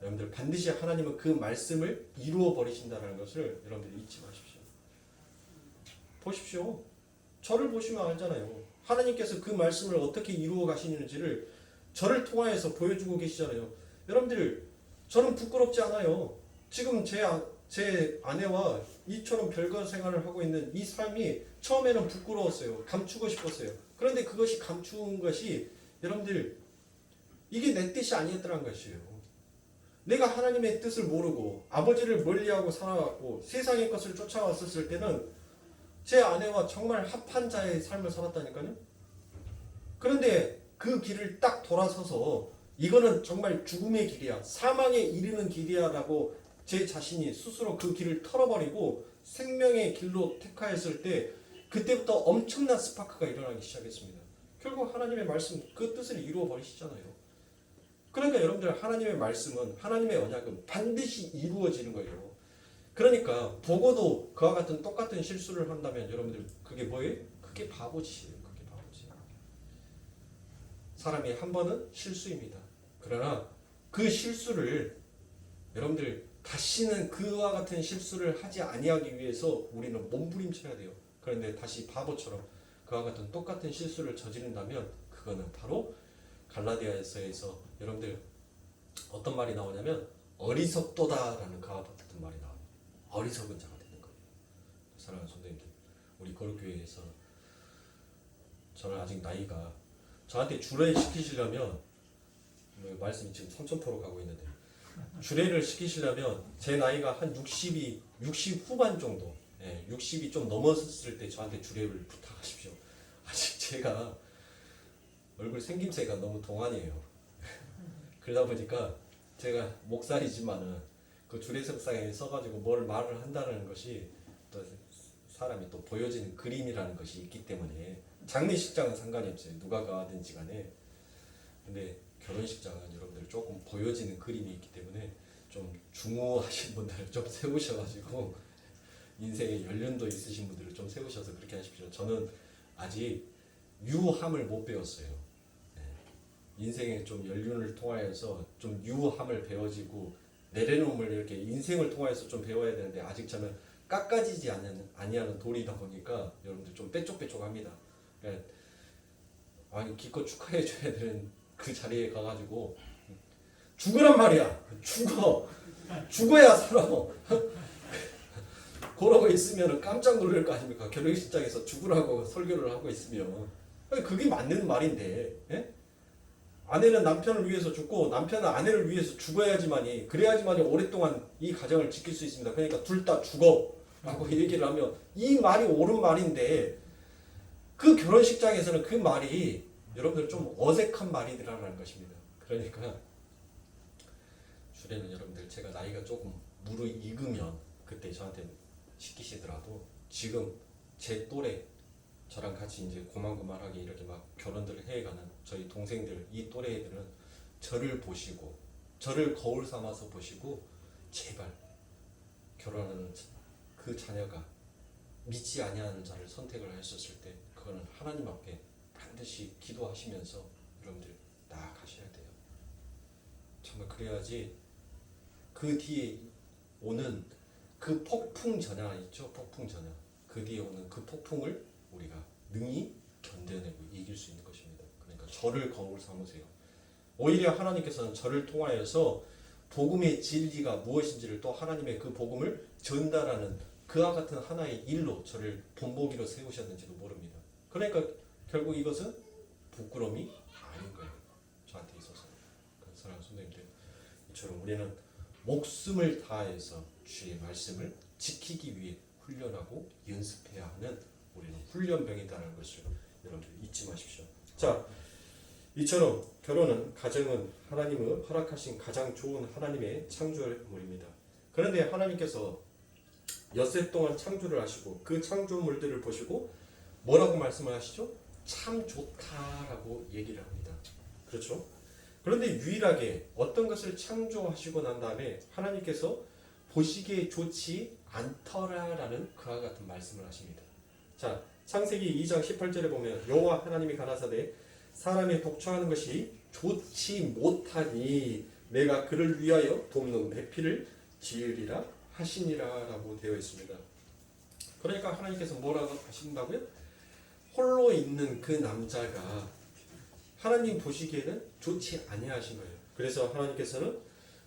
여러분들 반드시 하나님은 그 말씀을 이루어 버리신다는 것을 여러분들 잊지 마십시오. 보십시오. 저를 보시면 알잖아요. 하나님께서 그 말씀을 어떻게 이루어 가시는지를 저를 통하여서 보여주고 계시잖아요. 여러분들, 저는 부끄럽지 않아요. 지금 제 아내와 이처럼 별거 생활을 하고 있는 이 삶이 처음에는 부끄러웠어요. 감추고 싶었어요. 그런데 그것이 감추는 것이 여러분들, 이게 내 뜻이 아니었더란 것이에요. 내가 하나님의 뜻을 모르고 아버지를 멀리하고 살아왔고 세상의 것을 쫓아왔었을 때는 제 아내와 정말 합한 자의 삶을 살았다니까요. 그런데 그 길을 딱 돌아서서 이거는 정말 죽음의 길이야, 사망에 이르는 길이야 라고 제 자신이 스스로 그 길을 털어버리고 생명의 길로 택하였을 때 그때부터 엄청난 스파크가 일어나기 시작했습니다. 결국 하나님의 말씀 그 뜻을 이루어 버리시잖아요. 그러니까 여러분들, 하나님의 말씀은, 하나님의 언약은 반드시 이루어지는 거예요. 그러니까 보고도 그와 같은 똑같은 실수를 한다면 여러분들 그게 뭐예요? 그게 바보짓이에요. 그게 바보짓. 사람이 한 번은 실수입니다. 그러나 그 실수를 여러분들 다시는 그와 같은 실수를 하지 아니하기 위해서 우리는 몸부림쳐야 돼요. 그런데 다시 바보처럼 그와 같은 똑같은 실수를 저지른다면 그거는 바로 갈라디아서에서 여러분들 어떤 말이 나오냐면 어리석도다라는 그와 같은 말이 나와요. 어리석은 자가 되는 거예요. 사랑하는 선생님들, 우리 거룩교회에서 저는 아직 나이가, 저한테 주례 시키시려면, 말씀이 지금 삼천포로 가고 있는데 주례를 시키시려면 제 나이가 한 60 후반 정도, 60이 좀 넘었을 때 저한테 주례를 부탁하십시오. 아직 제가 얼굴 생김새가 너무 동안이에요. 그러다 보니까 제가 목살이지만은 그 주례석상에 서가지고 뭘 말을 한다는 것이 또 사람이 또 보여지는 그림이라는 것이 있기 때문에 장례식장은 상관이 없어요. 누가 가든지 간에. 근데 결혼식장은 여러분들 조금 보여지는 그림이 있기 때문에 좀 중후하신 분들을 좀 세우셔가지고 인생에 연륜도 있으신 분들을 좀 세우셔서 그렇게 하십시오. 저는 아직 유함을 못 배웠어요. 인생에 좀 연륜을 통하여서 좀 유함을 배워지고 내려놓음을 이렇게 인생을 통하여서 좀 배워야 되는데 아직 저는 깎아지지 아니하는 돌이다 보니까 여러분들 좀 빼쪽빼쪽합니다. 그러니까 아니 기껏 축하해 줘야 되는 그 자리에 가가지고 죽으란 말이야. 죽어야 살아. 그러고 있으면 깜짝 놀랄 거 아닙니까? 결혼식장에서 죽으라고 설교를 하고 있으면 그게 맞는 말인데, 예? 아내는 남편을 위해서 죽고 남편은 아내를 위해서 죽어야지만이, 그래야지만이 오랫동안 이 가정을 지킬 수 있습니다. 그러니까 둘 다 죽어 라고 얘기를 하면 이 말이 옳은 말인데 그 결혼식장에서는 그 말이 여러분들 좀 어색한 말이라는 것입니다. 그러니까 주례는 여러분들 제가 나이가 조금 무르익으면 그때 저한테 시키시더라도 지금 제 또래, 저랑 같이 이제 고만고만하게 이렇게 막 결혼들을 해가는 저희 동생들, 이 또래 애들은 저를 보시고 저를 거울 삼아서 보시고 제발 결혼하는 그 자녀가 믿지 아니하는 자를 선택을 하셨을 때 그거는 하나님 앞에 반드시 기도하시면서 여러분들 나아가셔야 돼요. 정말 그래야지 그 뒤에 오는 그 폭풍 전야 있죠? 폭풍 전야. 그 뒤에 오는 그 폭풍을 우리가 능히 견뎌내고 이길 수 있는 것입니다. 그러니까 저를 거울 삼으세요. 오히려 하나님께서는 저를 통하여서 복음의 진리가 무엇인지를 또 하나님의 그 복음을 전달하는 그와 같은 하나의 일로 저를 본보기로 세우셨는지도 모릅니다. 그러니까 결국 이것은 부끄러움이 아닌 거예요. 저한테 있어서. 사랑하는 선생님들, 이처럼 우리는 목숨을 다해서 주의 말씀을 지키기 위해 훈련하고 연습해야 하는 우리는 훈련병이다라는 것을 여러분들 잊지 마십시오. 자, 이처럼 결혼은, 가정은 하나님의 허락하신 가장 좋은 하나님의 창조물입니다. 그런데 하나님께서 엿새 동안 창조를 하시고 그 창조물들을 보시고 뭐라고 말씀을 하시죠? 참 좋다라고 얘기를 합니다. 그렇죠? 그런데 유일하게 어떤 것을 창조하시고 난 다음에 하나님께서 보시기에 좋지 않더라라는 그와 같은 말씀을 하십니다. 자, 창세기 2장 18절에 보면 여호와 하나님이 가라사대 사람이 독처하는 것이 좋지 못하니 내가 그를 위하여 돕는 배필을 지으리라 하시니라라고 되어 있습니다. 그러니까 하나님께서 뭐라고 하신다고요? 홀로 있는 그 남자가 하나님 보시기에는 좋지 아니하신 거예요. 그래서 하나님께서는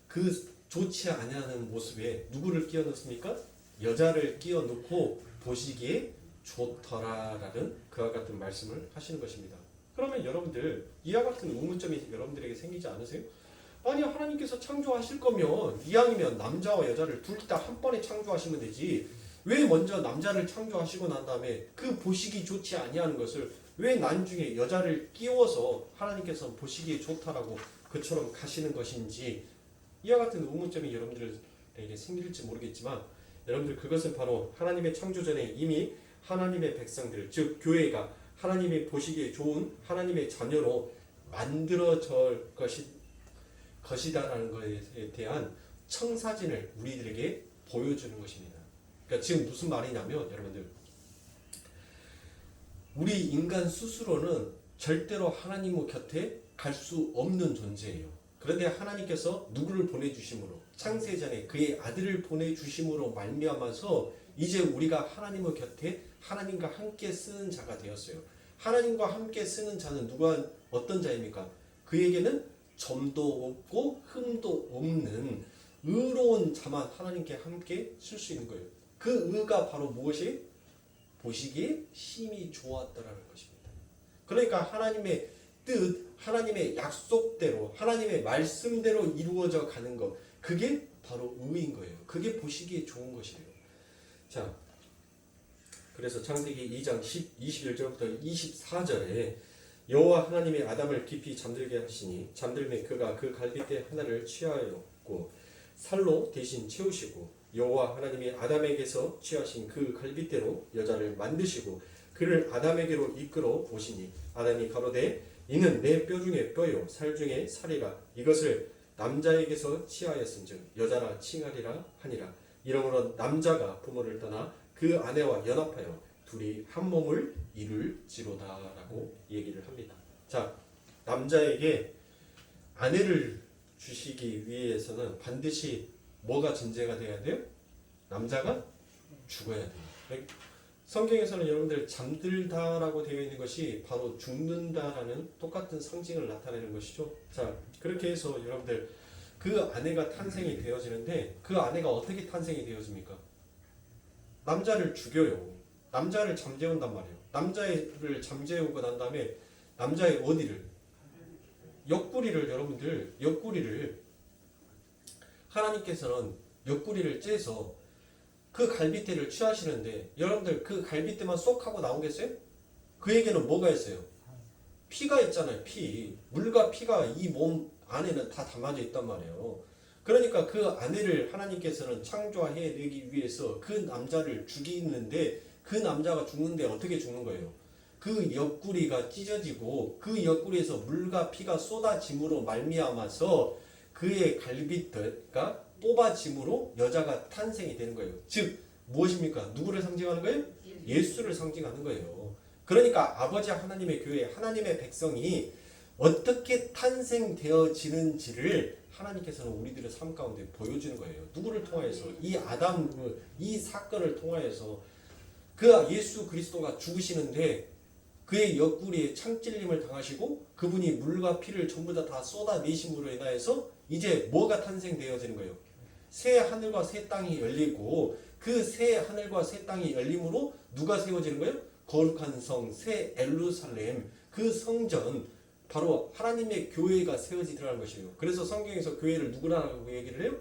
그 좋지 아니하는 모습에 누구를 끼워 넣습니까? 여자를 끼워 넣고 보시기에 좋더라라는 그와 같은 말씀을 하시는 것입니다. 그러면 여러분들 이와 같은 의문점이 여러분들에게 생기지 않으세요? 아니 하나님께서 창조하실 거면 이왕이면 남자와 여자를 둘 다 한 번에 창조하시면 되지 왜 먼저 남자를 창조하시고 난 다음에 그 보시기 좋지 아니하는 것을 왜 나중에 여자를 끼워서 하나님께서 보시기에 좋다라고 그처럼 가시는 것인지 이와 같은 의문점이 여러분들에게 생길지 모르겠지만 여러분들 그것은 바로 하나님의 창조 전에 이미 하나님의 백성들 즉 교회가 하나님이 보시기에 좋은 하나님의 자녀로 만들어질 것이다라는 것에 대한 청사진을 우리들에게 보여주는 것입니다. 그러니까 지금 무슨 말이냐면 여러분들 우리 인간 스스로는 절대로 하나님 곁에 갈 수 없는 존재예요. 그런데 하나님께서 누구를 보내주심으로 창세전에 그의 아들을 보내주심으로 말미암아서 이제 우리가 하나님의 곁에 하나님과 함께 쓰는 자가 되었어요. 하나님과 함께 쓰는 자는 어떤 자입니까? 그에게는 점도 없고 흠도 없는 의로운 자만 하나님께 함께 쓸 수 있는 거예요. 그 의가 바로 무엇이? 보시기에 심히 좋았더라는 것입니다. 그러니까 하나님의 뜻, 하나님의 약속대로, 하나님의 말씀대로 이루어져 가는 것, 그게 바로 의인 거예요. 그게 보시기에 좋은 것이에요. 자, 그래서 창세기 2장 21절부터 24절에 여호와 하나님이 아담을 깊이 잠들게 하시니 잠들매 그가 그 갈빗대 하나를 취하였고 살로 대신 채우시고 여호와 하나님이 아담에게서 취하신 그 갈빗대로 여자를 만드시고 그를 아담에게로 이끌어 오시니 아담이 가로되 이는 내 뼈 중에 뼈요 살 중에 살이라 이것을 남자에게서 취하였은즉 여자라 칭하리라 하니라. 이러므로 남자가 부모를 떠나 그 아내와 연합하여 둘이 한 몸을 이룰지로다라고 얘기를 합니다. 자, 남자에게 아내를 주시기 위해서는 반드시 뭐가 전제가 돼야 돼요? 남자가 죽어야 돼요. 성경에서는 여러분들 잠들다라고 되어 있는 것이 바로 죽는다라는 똑같은 상징을 나타내는 것이죠. 자, 그렇게 해서 여러분들 그 아내가 탄생이 되어지는데 그 아내가 어떻게 탄생이 되어집니까? 남자를 죽여요. 남자를 잠재운단 말이에요. 남자를 잠재우고 난 다음에 남자의 어디를? 옆구리를 여러분들 옆구리를 하나님께서는 옆구리를 째서 그 갈빗대를 취하시는데 여러분들 그 갈빗대만 쏙 하고 나오겠어요? 그에게는 뭐가 있어요? 피가 있잖아요. 피. 물과 피가 이 몸 안에는 다 담아져 있단 말이에요. 그러니까 그 아내를 하나님께서는 창조해내기 위해서 그 남자를 죽이는데 그 남자가 죽는데 어떻게 죽는 거예요? 그 옆구리가 찢어지고 그 옆구리에서 물과 피가 쏟아짐으로 말미암아서 그의 갈빗대가 뽑아짐으로 여자가 탄생이 되는 거예요. 즉 무엇입니까? 누구를 상징하는 거예요? 예수를 상징하는 거예요. 그러니까 아버지 하나님의 교회, 하나님의 백성이 어떻게 탄생되어지는지를 하나님께서는 우리들의 삶 가운데 보여주는 거예요. 누구를 통하여서? 이 아담, 이 사건을 통하여서 그 예수 그리스도가 죽으시는데 그의 옆구리에 창찔림을 당하시고 그분이 물과 피를 전부 다 쏟아내심으로 인하여서 이제 뭐가 탄생되어지는 거예요? 새 하늘과 새 땅이 열리고 그 새 하늘과 새 땅이 열림으로 누가 세워지는 거예요? 거룩한 성, 새 예루살렘, 그 성전, 바로 하나님의 교회가 세워지더라는 것이에요. 그래서 성경에서 교회를 누구라고 얘기를 해요?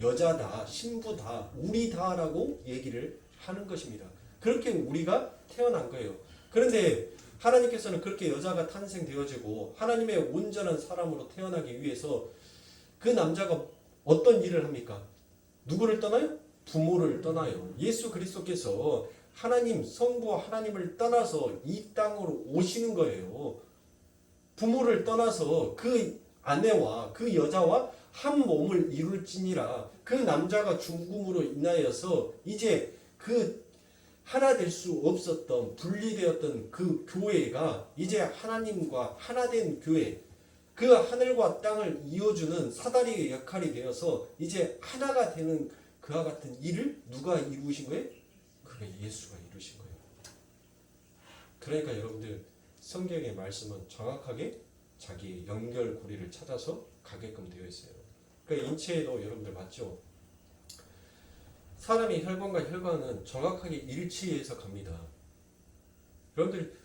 여자다, 신부다, 우리다라고 얘기를 하는 것입니다. 그렇게 우리가 태어난 거예요. 그런데 하나님께서는 그렇게 여자가 탄생되어지고 하나님의 온전한 사람으로 태어나기 위해서 그 남자가 어떤 일을 합니까? 누구를 떠나요? 부모를 떠나요. 예수 그리스도께서 하나님, 성부와 하나님을 떠나서 이 땅으로 오시는 거예요. 부모를 떠나서 그 아내와 그 여자와 한 몸을 이룰지니라. 그 남자가 죽음으로 인하여서 이제 그 하나 될 수 없었던 분리되었던 그 교회가 이제 하나님과 하나 된 교회, 그 하늘과 땅을 이어주는 사다리의 역할이 되어서 이제 하나가 되는 그와 같은 일을 누가 이루신 거예요? 그게 예수가 이루신 거예요. 그러니까 여러분들 성경의 말씀은 정확하게 자기의 연결고리를 찾아서 가게끔 되어 있어요. 그러니까 인체에도 여러분들 맞죠? 사람의 혈관과 혈관은 정확하게 일치해서 갑니다. 여러분들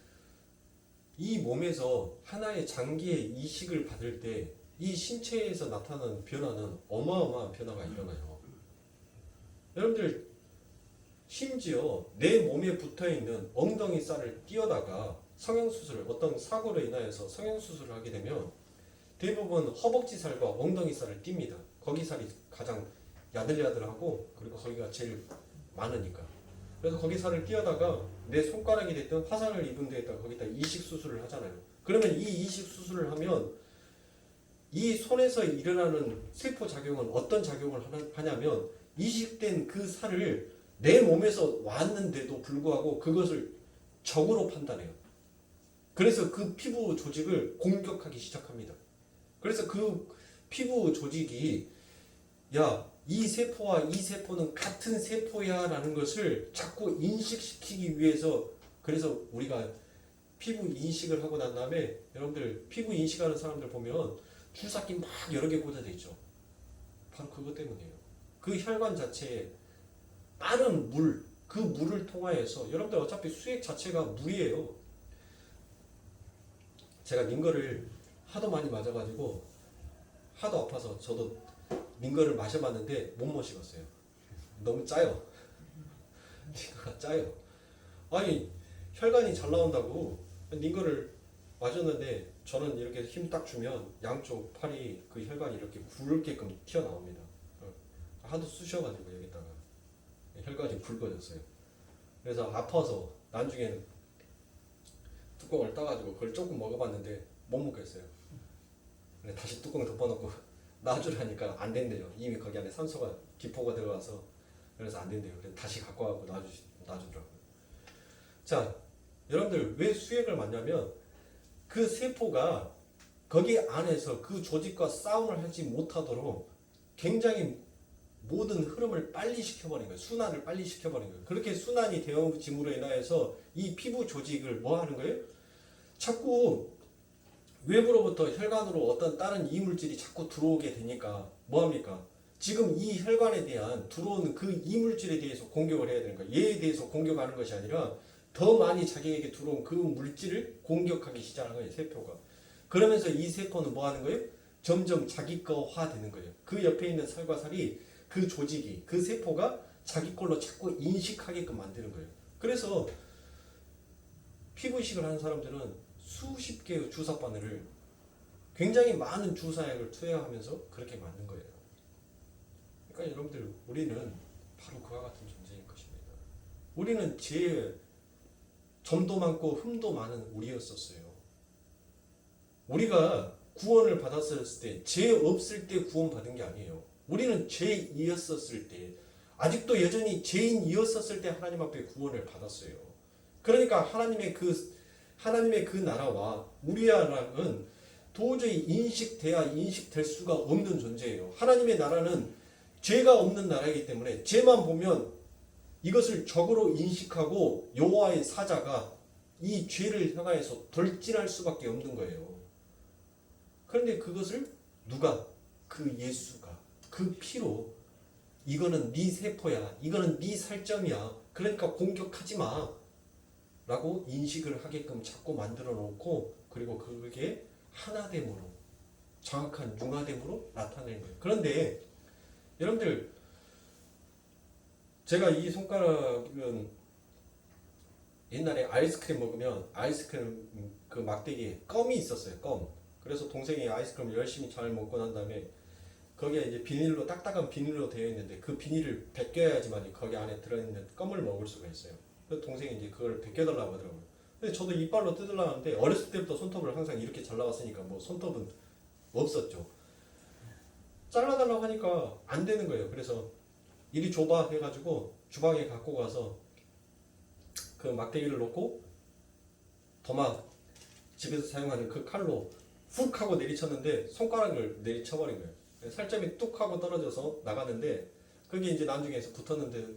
이 몸에서 하나의 장기의 이식을 받을 때 이 신체에서 나타나는 변화는 어마어마한 변화가 일어나요. 여러분들 심지어 내 몸에 붙어있는 엉덩이 살을 띄어다가 성형수술을 어떤 사고로 인하여서 성형수술을 하게 되면 대부분 허벅지 살과 엉덩이 살을 띱니다. 거기 살이 가장 야들야들하고 그리고 거기가 제일 많으니까. 그래서 거기 살을 띄어다가 내 손가락이 됐든 화상을 입은 데에다가 거기다 이식 수술을 하잖아요. 그러면 이 이식 수술을 하면 이 손에서 일어나는 세포 작용은 어떤 작용을 하냐면 이식된 그 살을 내 몸에서 왔는데도 불구하고 그것을 적으로 판단해요. 그래서 그 피부 조직을 공격하기 시작합니다. 그래서 그 피부 조직이 야, 이 세포와 이 세포는 같은 세포야 라는 것을 자꾸 인식시키기 위해서 그래서 우리가 피부 인식을 하고 난 다음에 여러분들 피부 인식하는 사람들 보면 주사기 막 여러 개 꽂아져 있죠. 바로 그것 때문이에요. 그 혈관 자체에 빠른 물, 그 물을 통하여서 여러분들 어차피 수액 자체가 물이에요. 제가 링거를 하도 많이 맞아가지고 하도 아파서 저도 링거를 마셔봤는데 못 마시겠어요. 너무 짜요. 링거가 짜요. 아니 혈관이 잘 나온다고 링거를 마셨는데 저는 이렇게 힘 딱 주면 양쪽 팔이 그 혈관이 이렇게 굵게끔 튀어나옵니다. 하도 쑤셔가지고 여기다가 혈관이 굵어졌어요. 그래서 아파서 나중에는 뚜껑을 따가지고 그걸 조금 먹어봤는데 못 먹겠어요. 다시 뚜껑 덮어놓고 놔주라니까 안 된대요. 이미 거기 안에 산소가 기포가 들어가서 그래서 안 된대요. 그래서 다시 갖고 와서 놔주더라고요. 자, 여러분들 왜 수액을 맞냐면 그 세포가 거기 안에서 그 조직과 싸움을 하지 못하도록 굉장히 모든 흐름을 빨리 시켜버린 거예요. 순환을 빨리 시켜버린 거예요. 그렇게 순환이 되어짐으로 인하여서 이 피부 조직을 뭐 하는 거예요? 자꾸 외부로부터 혈관으로 어떤 다른 이물질이 자꾸 들어오게 되니까 뭐 합니까? 지금 이 혈관에 대한 들어오는 그 이물질에 대해서 공격을 해야 되는 거예요. 얘에 대해서 공격하는 것이 아니라 더 많이 자기에게 들어온 그 물질을 공격하기 시작하는 거예요. 세포가. 그러면서 이 세포는 뭐 하는 거예요? 점점 자기 거화 되는 거예요. 그 옆에 있는 살과 살이 그 조직이 그 세포가 자기 걸로 자꾸 인식하게끔 만드는 거예요. 그래서 피부 이식을 하는 사람들은 수십 개의 주사 바늘을 굉장히 많은 주사약을 투여하면서 그렇게 만든 거예요. 그러니까 여러분들 우리는 바로 그와 같은 존재인 것입니다. 우리는 죄 점도 많고 흠도 많은 우리였었어요. 우리가 구원을 받았을 때 죄 없을 때 구원받은 게 아니에요. 우리는 죄이었었을 때 아직도 여전히 죄인이었었을 때 하나님 앞에 구원을 받았어요. 그러니까 하나님의 그 나라와 우리나라는 도저히 인식될 수가 없는 존재예요. 하나님의 나라는 죄가 없는 나라이기 때문에 죄만 보면 이것을 적으로 인식하고 여호와의 사자가 이 죄를 향하여서 돌진할 수밖에 없는 거예요. 그런데 그것을 누가? 그 예수가 그 피로 이거는 네 세포야, 이거는 네 살점이야, 그러니까 공격하지 마 라고 인식을 하게끔 자꾸 만들어 놓고 그리고 그게 하나됨으로 정확한 융화됨으로 나타내는 거예요. 그런데 여러분들 제가 이 손가락은 옛날에 아이스크림 먹으면 아이스크림 그 막대기에 껌이 있었어요. 껌. 그래서 동생이 아이스크림을 열심히 잘 먹고 난 다음에 거기에 이제 비닐로 딱딱한 비닐로 되어 있는데 그 비닐을 벗겨야지만 거기 안에 들어있는 껌을 먹을 수가 있어요. 그래서 동생이 이제 그걸 벗겨달라고 하더라고요. 근데 저도 이빨로 뜯으려고 하는데 어렸을 때부터 손톱을 항상 이렇게 잘라왔으니까 뭐 손톱은 없었죠. 잘라달라고 하니까 안 되는 거예요. 그래서 이리 줘봐 해가지고 주방에 갖고 가서 그 막대기를 놓고 도마 집에서 사용하는 그 칼로 훅 하고 내리쳤는데 손가락을 내리쳐버린 거예요. 살점이 뚝 하고 떨어져서 나갔는데 그게 이제 나중에서 붙었는데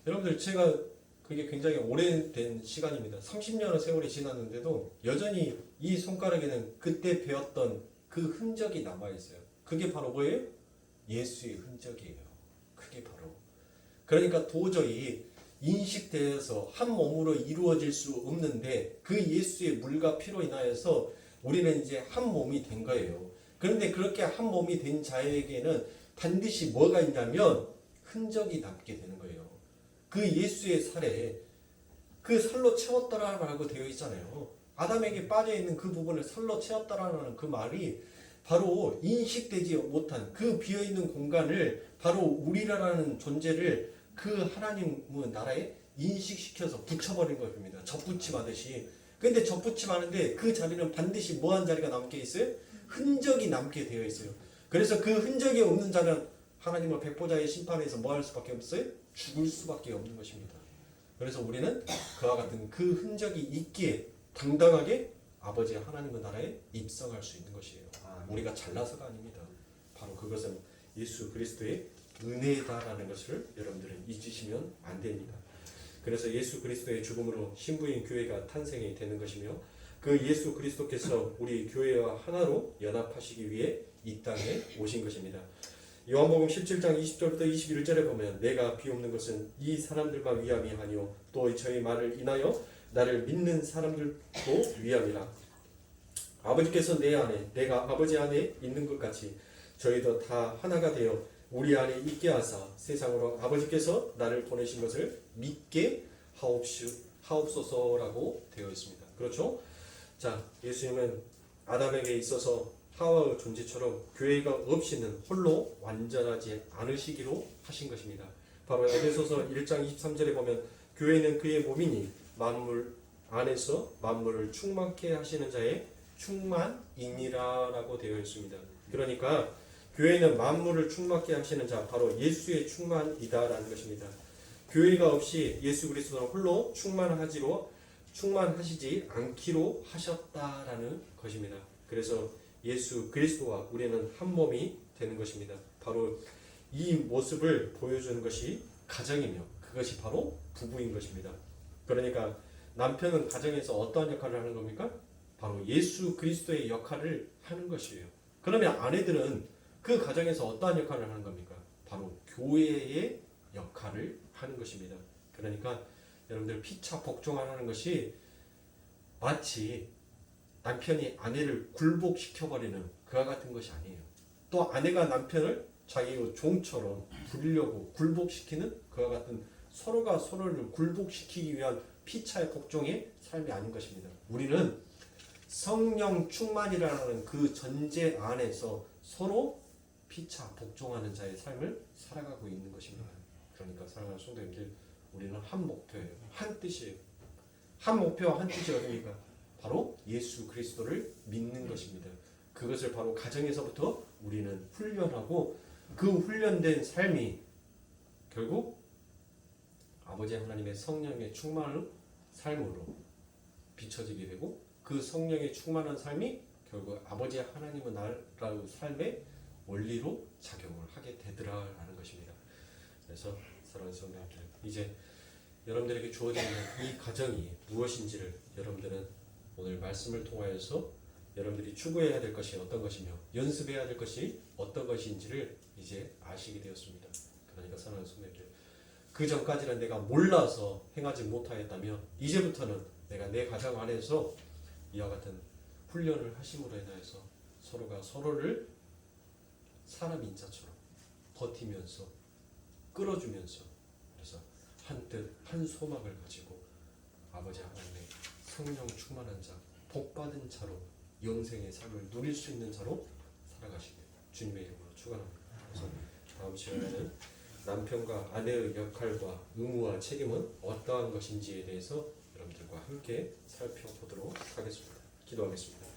여러분들 제가 그게 굉장히 오래된 시간입니다. 30년의 세월이 지났는데도 여전히 이 손가락에는 그때 배웠던 그 흔적이 남아있어요. 그게 바로 뭐예요? 예수의 흔적이에요. 그게 바로. 그러니까 도저히 인식되어서 한 몸으로 이루어질 수 없는데 그 예수의 물과 피로 인하여서 우리는 이제 한 몸이 된 거예요. 그런데 그렇게 한 몸이 된 자에게는 반드시 뭐가 있냐면 흔적이 남게 되는 거예요. 그 예수의 살에 그 살로 채웠더라라고 되어 있잖아요. 아담에게 빠져있는 그 부분을 살로 채웠더라라는 그 말이 바로 인식되지 못한 그 비어있는 공간을 바로 우리라는 존재를 그 하나님 나라에 인식시켜서 붙여버린 것입니다. 접붙임하듯이. 근데 접붙임하는데 그 자리는 반드시 뭐한 자리가 남게 있어요? 흔적이 남게 되어 있어요. 그래서 그 흔적이 없는 자는 하나님의 백보자의 심판에서 뭐 할 수밖에 없어요? 죽을 수밖에 없는 것입니다. 그래서 우리는 그와 같은 그 흔적이 있기에 당당하게 아버지 하나님의 나라에 입성할 수 있는 것이에요. 우리가 잘나서가 아닙니다. 바로 그것은 예수 그리스도의 은혜다라는 것을 여러분들은 잊으시면 안 됩니다. 그래서 예수 그리스도의 죽음으로 신부인 교회가 탄생이 되는 것이며 그 예수 그리스도께서 우리 교회와 하나로 연합하시기 위해 이 땅에 오신 것입니다. 요한복음 17장 20절부터 21절에 보면 내가 비옵는 것은 이 사람들만 위함이 아니요 또 저희 말을 인하여 나를 믿는 사람들도 위함이라. 아버지께서 내 안에 내가 아버지 안에 있는 것 같이 저희도 다 하나가 되어 우리 안에 있게 하사 세상으로 아버지께서 나를 보내신 것을 믿게 하옵소서라고 되어 있습니다. 그렇죠? 자, 예수님은 아담에게 있어서 하와의 존재처럼 교회가 없이는 홀로 완전하지 않으시기로 하신 것입니다. 바로 에베소서 1장 23절에 보면 교회는 그의 몸이니 만물 안에서 만물을 충만케 하시는 자의 충만이니라라고 되어 있습니다. 그러니까 교회는 만물을 충만케 하시는 자 바로 예수의 충만이다라는 것입니다. 교회가 없이 예수 그리스도는 홀로 충만하시지 않기로 하셨다라는 것입니다. 그래서 예수 그리스도와 우리는 한 몸이 되는 것입니다. 바로 이 모습을 보여주는 것이 가정이며 그것이 바로 부부인 것입니다. 그러니까 남편은 가정에서 어떠한 역할을 하는 겁니까? 바로 예수 그리스도의 역할을 하는 것이에요. 그러면 아내들은 그 가정에서 어떠한 역할을 하는 겁니까? 바로 교회의 역할을 하는 것입니다. 그러니까 여러분들 피차 복종하는 것이 마치 남편이 아내를 굴복시켜버리는 그와 같은 것이 아니에요. 또 아내가 남편을 자기의 종처럼 부리려고 굴복시키는 그와 같은 서로가 서로를 굴복시키기 위한 피차의 복종의 삶이 아닌 것입니다. 우리는 성령 충만이라는 그 전제 안에서 서로 피차 복종하는 자의 삶을 살아가고 있는 것입니다. 그러니까 사랑하는 성도님들, 우리는 한 목표예요. 한 뜻이에요. 한 목표와 한 뜻이 어디입니까? 바로 예수 그리스도를 믿는 것입니다. 그것을 바로 가정에서부터 우리는 훈련하고 그 훈련된 삶이 결국 아버지 하나님의 성령의 충만한 삶으로 비춰지게 되고 그 성령의 충만한 삶이 결국 아버지 하나님의 나라의 삶의 원리로 작용을 하게 되더라라는 것입니다. 그래서 사랑하는 성도님들, 이제 여러분들에게 주어지는 이 가정이 무엇인지를 여러분들은 오늘 말씀을 통하여서 여러분들이 추구해야 될 것이 어떤 것이며 연습해야 될 것이 어떤 것인지를 이제 아시게 되었습니다. 그러니까 사랑하는 성도님들, 그 전까지는 내가 몰라서 행하지 못하였다면 이제부터는 내가 내 가정 안에서 이와 같은 훈련을 하심으로 인하여서 서로가 서로를 사람 인자처럼 버티면서 끌어주면서 그래서 한 뜻, 한 소망을 가지고 아버지 하나님의 성령 충만한 자, 복받은 자로 영생의 삶을 누릴 수 있는 자로 살아가시길 주님의 이름으로 축원합니다. 그래서 다음 시간에는 남편과 아내의 역할과 의무와 책임은 어떠한 것인지에 대해서 여러분들과 함께 살펴보도록 하겠습니다. 기도하겠습니다.